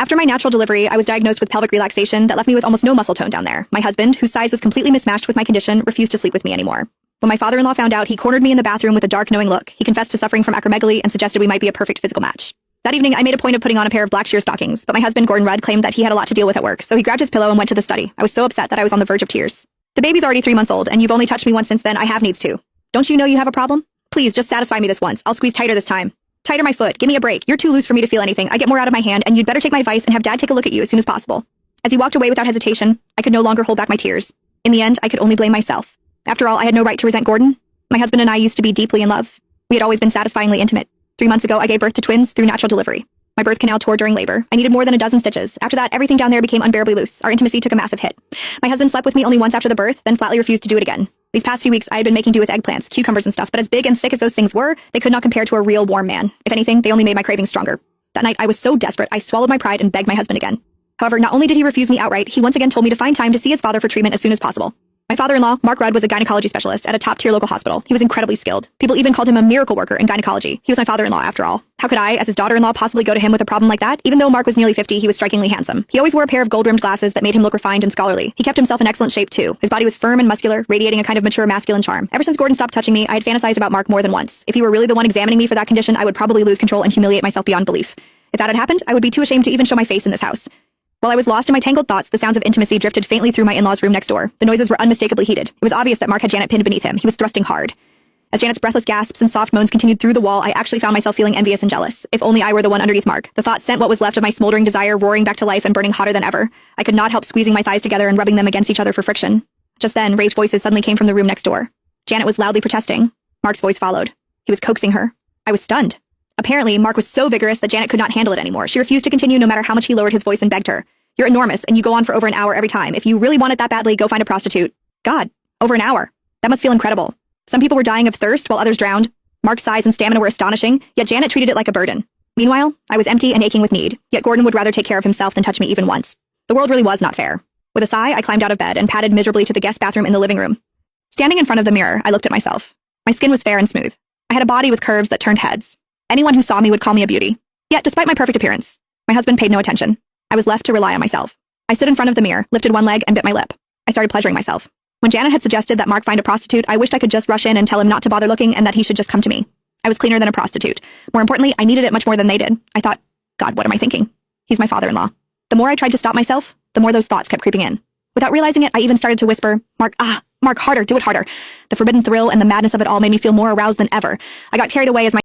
After my natural delivery, I was diagnosed with pelvic relaxation that left me with almost no muscle tone down there. My husband, whose size was completely mismatched with my condition, refused to sleep with me anymore. When my father-in-law found out, he cornered me in the bathroom with a dark, knowing look. He confessed to suffering from acromegaly and suggested we might be a perfect physical match. That evening, I made a point of putting on a pair of black sheer stockings, but my husband, Gordon Rudd, claimed that he had a lot to deal with at work, so he grabbed his pillow and went to the study. I was so upset that I was on the verge of tears. The baby's already 3 months old, and you've only touched me once since then. I have needs too. Don't you know you have a problem? Please, just satisfy me this once. I'll squeeze tighter this time. Tighter my foot. Give me a break. You're too loose for me to feel anything. I get more out of my hand, and you'd better take my advice and have Dad take a look at you as soon as possible. As he walked away without hesitation, I could no longer hold back my tears. In the end, I could only blame myself. After all, I had no right to resent Gordon. My husband and I used to be deeply in love. We had always been satisfyingly intimate. 3 months ago, I gave birth to twins through natural delivery. My birth canal tore during labor. I needed more than a dozen stitches. After that, everything down there became unbearably loose. Our intimacy took a massive hit. My husband slept with me only once after the birth, then flatly refused to do it again. These past few weeks, I had been making do with eggplants, cucumbers and stuff, but as big and thick as those things were, they could not compare to a real warm man. If anything, they only made my cravings stronger. That night, I was so desperate, I swallowed my pride and begged my husband again. However, not only did he refuse me outright, he once again told me to find time to see his father for treatment as soon as possible. My father-in-law, Mark Rudd, was a gynecology specialist at a top-tier local hospital. He was incredibly skilled. People even called him a miracle worker in gynecology. He was my father-in-law, after all. How could I, as his daughter-in-law, possibly go to him with a problem like that? Even though Mark was nearly 50, he was strikingly handsome. He always wore a pair of gold-rimmed glasses that made him look refined and scholarly. He kept himself in excellent shape, too. His body was firm and muscular, radiating a kind of mature masculine charm. Ever since Gordon stopped touching me, I had fantasized about Mark more than once. If he were really the one examining me for that condition, I would probably lose control and humiliate myself beyond belief. If that had happened, I would be too ashamed to even show my face in this house. While I was lost in my tangled thoughts, the sounds of intimacy drifted faintly through my in-laws' room next door. The noises were unmistakably heated. It was obvious that Mark had Janet pinned beneath him. He was thrusting hard. As Janet's breathless gasps and soft moans continued through the wall, I actually found myself feeling envious and jealous. If only I were the one underneath Mark. The thought sent what was left of my smoldering desire roaring back to life and burning hotter than ever. I could not help squeezing my thighs together and rubbing them against each other for friction. Just then, raised voices suddenly came from the room next door. Janet was loudly protesting. Mark's voice followed. He was coaxing her. I was stunned. Apparently, Mark was so vigorous that Janet could not handle it anymore. She refused to continue no matter how much he lowered his voice and begged her. You're enormous, and you go on for over an hour every time. If you really want it that badly, go find a prostitute. God, over an hour. That must feel incredible. Some people were dying of thirst while others drowned. Mark's size and stamina were astonishing, yet Janet treated it like a burden. Meanwhile, I was empty and aching with need, yet Gordon would rather take care of himself than touch me even once. The world really was not fair. With a sigh, I climbed out of bed and padded miserably to the guest bathroom in the living room. Standing in front of the mirror, I looked at myself. My skin was fair and smooth. I had a body with curves that turned heads. Anyone who saw me would call me a beauty. Yet, despite my perfect appearance, my husband paid no attention. I was left to rely on myself. I stood in front of the mirror, lifted one leg, and bit my lip. I started pleasuring myself. When Janet had suggested that Mark find a prostitute, I wished I could just rush in and tell him not to bother looking and that he should just come to me. I was cleaner than a prostitute. More importantly, I needed it much more than they did. I thought, God, what am I thinking? He's my father-in-law. The more I tried to stop myself, the more those thoughts kept creeping in. Without realizing it, I even started to whisper, Mark, harder, do it harder. The forbidden thrill and the madness of it all made me feel more aroused than ever. I got carried away as my